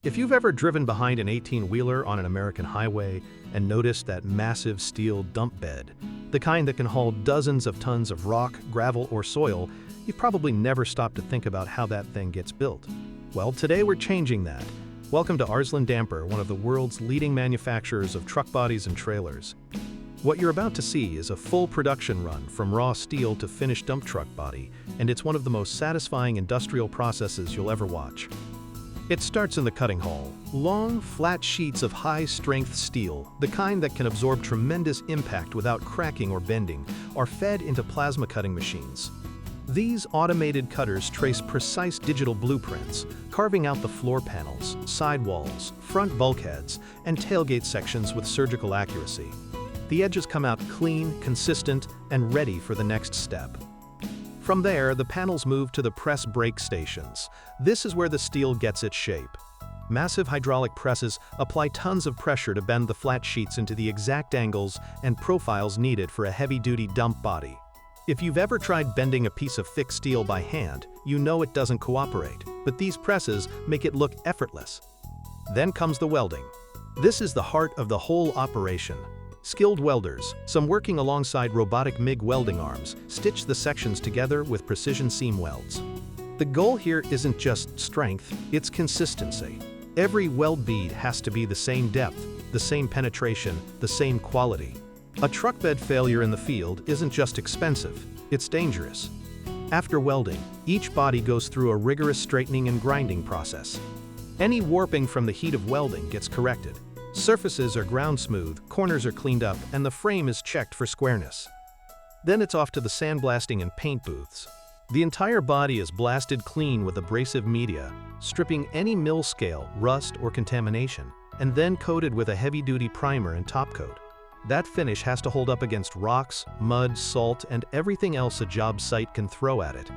If you've ever driven behind an 18-wheeler on an American highway and noticed that massive steel dump bed, the kind that can haul dozens of tons of rock, gravel, or soil, you've probably never stopped to think about how that thing gets built. Well, today we're changing that. Welcome to Arslan Damper, one of the world's leading manufacturers of truck bodies and trailers. What you're about to see is a full production run from raw steel to finished dump truck body, and it's one of the most satisfying industrial processes you'll ever watch. It starts in the cutting hall. Long, flat sheets of high-strength steel, the kind that can absorb tremendous impact without cracking or bending, are fed into plasma cutting machines. These automated cutters trace precise digital blueprints, carving out the floor panels, sidewalls, front bulkheads, and tailgate sections with surgical accuracy. The edges come out clean, consistent, and ready for the next step. From there, the panels move to the press brake stations. This is where the steel gets its shape. Massive hydraulic presses apply tons of pressure to bend the flat sheets into the exact angles and profiles needed for a heavy-duty dump body. If you've ever tried bending a piece of thick steel by hand, you know it doesn't cooperate, but these presses make it look effortless. Then comes the welding. This is the heart of the whole operation. Skilled welders, some working alongside robotic MIG welding arms, stitch the sections together with precision seam welds. The goal here isn't just strength, it's consistency. Every weld bead has to be the same depth, the same penetration, the same quality. A truck bed failure in the field isn't just expensive, it's dangerous. After welding, each body goes through a rigorous straightening and grinding process. Any warping from the heat of welding gets corrected. Surfaces are ground smooth, corners are cleaned up, and the frame is checked for squareness. Then it's off to the sandblasting and paint booths. The entire body is blasted clean with abrasive media, stripping any mill scale, rust, or contamination, and then coated with a heavy-duty primer and top coat. That finish has to hold up against rocks, mud, salt, and everything else a job site can throw at it.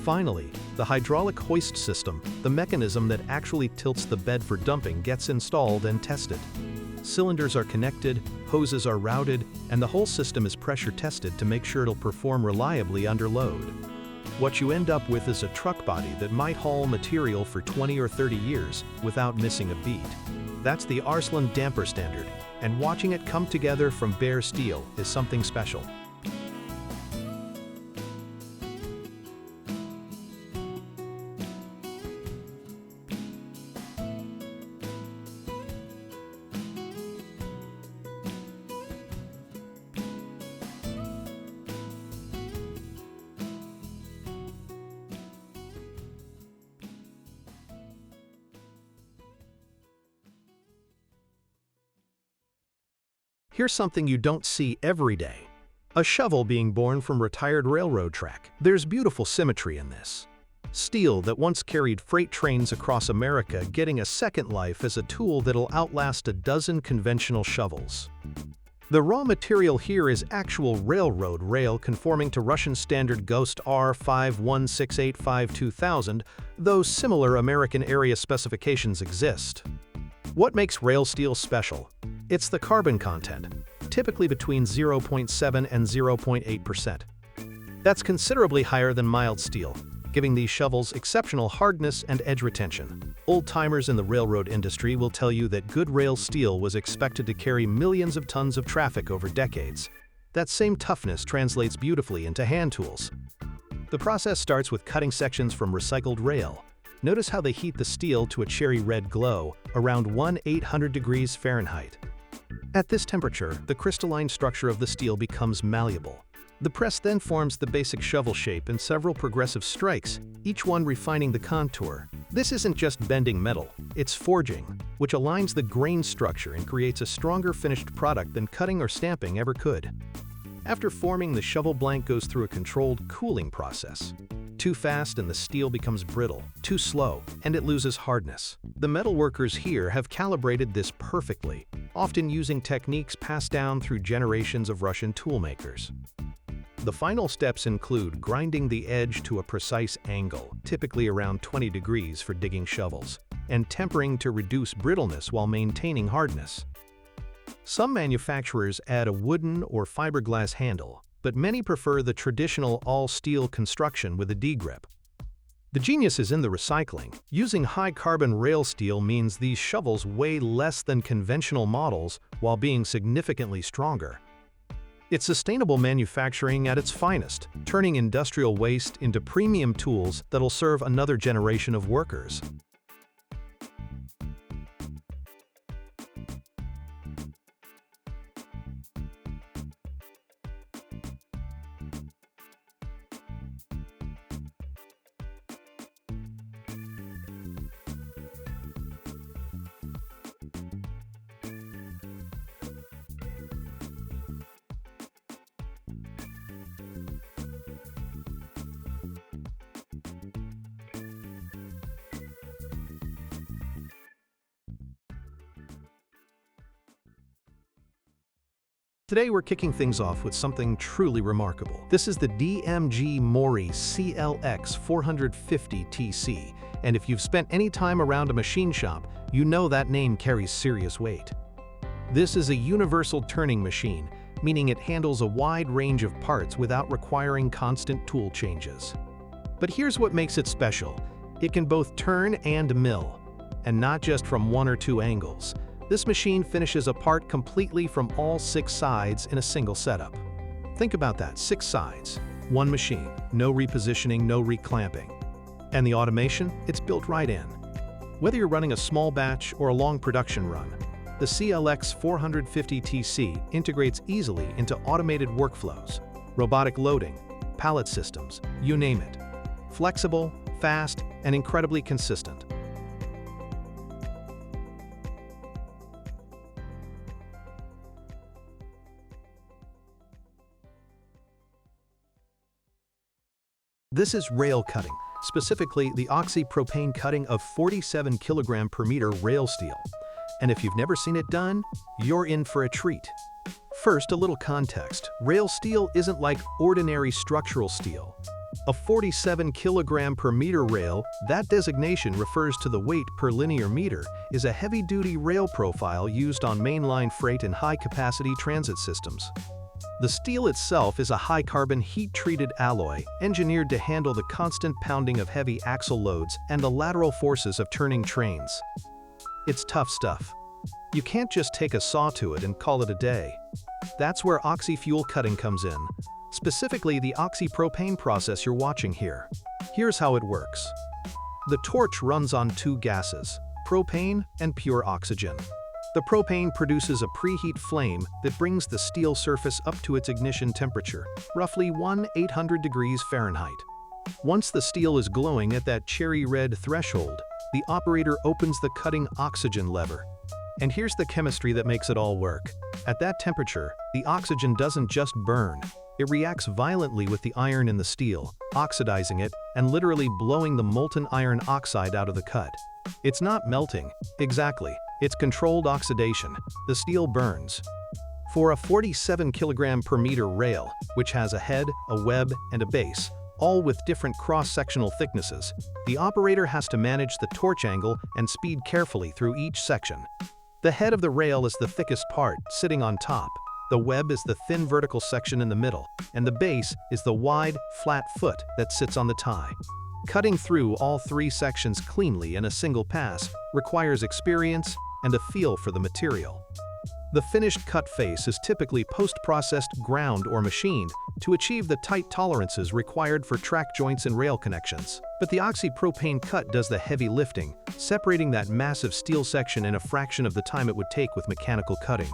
Finally, the hydraulic hoist system, the mechanism that actually tilts the bed for dumping, gets installed and tested. Cylinders are connected, hoses are routed, and the whole system is pressure tested to make sure it'll perform reliably under load. What you end up with is a truck body that might haul material for 20 or 30 years without missing a beat. That's the Arslan Damper standard, and watching it come together from bare steel is something special. Here's something you don't see every day. A shovel being born from retired railroad track. There's beautiful symmetry in this. Steel that once carried freight trains across America getting a second life as a tool that'll outlast a dozen conventional shovels. The raw material here is actual railroad rail conforming to Russian standard GOST R51685-2000, though similar American area specifications exist. What makes rail steel special? It's the carbon content, typically between 0.7 and 0.8%. That's considerably higher than mild steel, giving these shovels exceptional hardness and edge retention. Old-timers in the railroad industry will tell you that good rail steel was expected to carry millions of tons of traffic over decades. That same toughness translates beautifully into hand tools. The process starts with cutting sections from recycled rail. Notice how they heat the steel to a cherry red glow, around 1,800 degrees Fahrenheit. At this temperature, the crystalline structure of the steel becomes malleable. The press then forms the basic shovel shape in several progressive strikes, each one refining the contour. This isn't just bending metal, it's forging, which aligns the grain structure and creates a stronger finished product than cutting or stamping ever could. After forming, the shovel blank goes through a controlled cooling process. Too fast and the steel becomes brittle, too slow, and it loses hardness. The metalworkers here have calibrated this perfectly, often using techniques passed down through generations of Russian toolmakers. The final steps include grinding the edge to a precise angle, typically around 20 degrees for digging shovels, and tempering to reduce brittleness while maintaining hardness. Some manufacturers add a wooden or fiberglass handle, but many prefer the traditional all-steel construction with a D-grip. The genius is in the recycling. Using high-carbon rail steel means these shovels weigh less than conventional models while being significantly stronger. It's sustainable manufacturing at its finest, turning industrial waste into premium tools that'll serve another generation of workers. Today we're kicking things off with something truly remarkable. This is the DMG Mori CLX 450TC, and if you've spent any time around a machine shop, you know that name carries serious weight. This is a universal turning machine, meaning it handles a wide range of parts without requiring constant tool changes. But here's what makes it special. It can both turn and mill, and not just from one or two angles. This machine finishes a part completely from all 6 sides in a single setup. Think about that, 6 sides, one machine, no repositioning, no reclamping. And the automation? It's built right in. Whether you're running a small batch or a long production run, the CLX 450TC integrates easily into automated workflows, robotic loading, pallet systems, you name it. Flexible, fast, and incredibly consistent. This is rail cutting, specifically the oxy-propane cutting of 47 kilogram per meter rail steel. And if you've never seen it done, you're in for a treat. First, a little context. Rail steel isn't like ordinary structural steel. A 47 kilogram per meter rail, that designation refers to the weight per linear meter, is a heavy-duty rail profile used on mainline freight and high-capacity transit systems. The steel itself is a high-carbon heat-treated alloy engineered to handle the constant pounding of heavy axle loads and the lateral forces of turning trains. It's tough stuff. You can't just take a saw to it and call it a day. That's where oxy-fuel cutting comes in, specifically the oxy-propane process you're watching here. Here's how it works. The torch runs on 2 gases, propane and pure oxygen. The propane produces a preheat flame that brings the steel surface up to its ignition temperature, roughly 1800 degrees Fahrenheit. Once the steel is glowing at that cherry red threshold, the operator opens the cutting oxygen lever. And here's the chemistry that makes it all work. At that temperature, the oxygen doesn't just burn. It reacts violently with the iron in the steel, oxidizing it and literally blowing the molten iron oxide out of the cut. It's not melting, exactly. It's controlled oxidation. The steel burns. For a 47 kilogram per meter rail, which has a head, a web, and a base, all with different cross-sectional thicknesses, the operator has to manage the torch angle and speed carefully through each section. The head of the rail is the thickest part, sitting on top. The web is the thin vertical section in the middle, and the base is the wide, flat foot that sits on the tie. Cutting through all 3 sections cleanly in a single pass requires experience and a feel for the material. The finished cut face is typically post-processed, ground, or machined to achieve the tight tolerances required for track joints and rail connections. But the oxy-propane cut does the heavy lifting, separating that massive steel section in a fraction of the time it would take with mechanical cutting.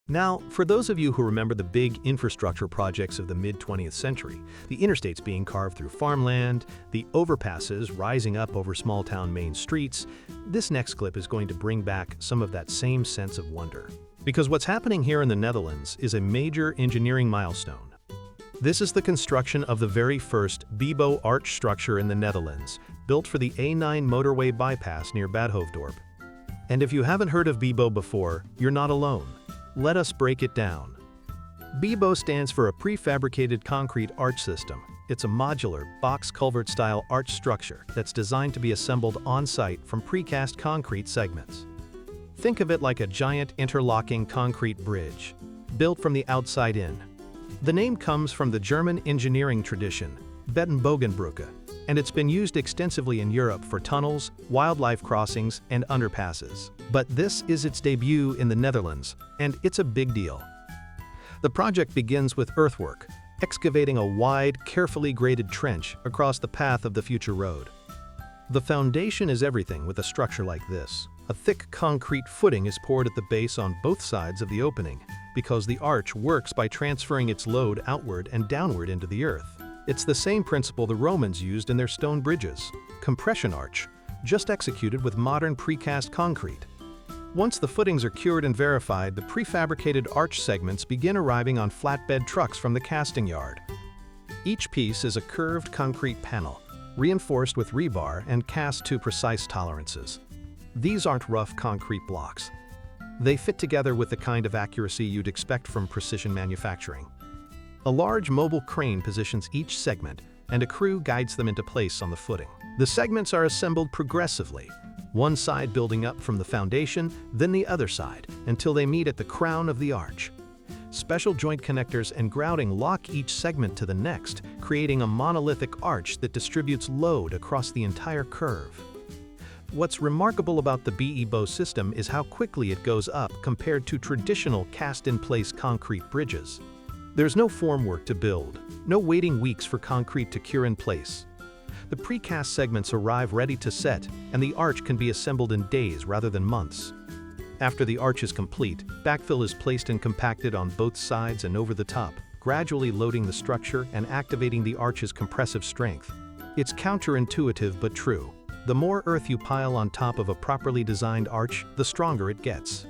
Now, for those of you who remember the big infrastructure projects of the mid-20th century, the interstates being carved through farmland, the overpasses rising up over small-town main streets, this next clip is going to bring back some of that same sense of wonder. Because what's happening here in the Netherlands is a major engineering milestone. This is the construction of the very first Bibo arch structure in the Netherlands, built for the A9 motorway bypass near Bad Hoofddorp. And if you haven't heard of BIBO before, you're not alone. Let us break it down. BIBO stands for a prefabricated concrete arch system. It's a modular, box culvert-style arch structure that's designed to be assembled on-site from precast concrete segments. Think of it like a giant interlocking concrete bridge, built from the outside in. The name comes from the German engineering tradition, Betonbogenbrücke, and it's been used extensively in Europe for tunnels, wildlife crossings, and underpasses. But this is its debut in the Netherlands, and it's a big deal. The project begins with earthwork, excavating a wide, carefully graded trench across the path of the future road. The foundation is everything with a structure like this. A thick concrete footing is poured at the base on both sides of the opening, because the arch works by transferring its load outward and downward into the earth. It's the same principle the Romans used in their stone bridges, compression arch, just executed with modern precast concrete. Once the footings are cured and verified, the prefabricated arch segments begin arriving on flatbed trucks from the casting yard. Each piece is a curved concrete panel, reinforced with rebar and cast to precise tolerances. These aren't rough concrete blocks. They fit together with the kind of accuracy you'd expect from precision manufacturing. A large mobile crane positions each segment, and a crew guides them into place on the footing. The segments are assembled progressively, one side building up from the foundation, then the other side, until they meet at the crown of the arch. Special joint connectors and grouting lock each segment to the next, creating a monolithic arch that distributes load across the entire curve. What's remarkable about the BIBO system is how quickly it goes up compared to traditional cast-in-place concrete bridges. There's no formwork to build, no waiting weeks for concrete to cure in place. The precast segments arrive ready to set, and the arch can be assembled in days rather than months. After the arch is complete, backfill is placed and compacted on both sides and over the top, gradually loading the structure and activating the arch's compressive strength. It's counterintuitive but true. The more earth you pile on top of a properly designed arch, the stronger it gets.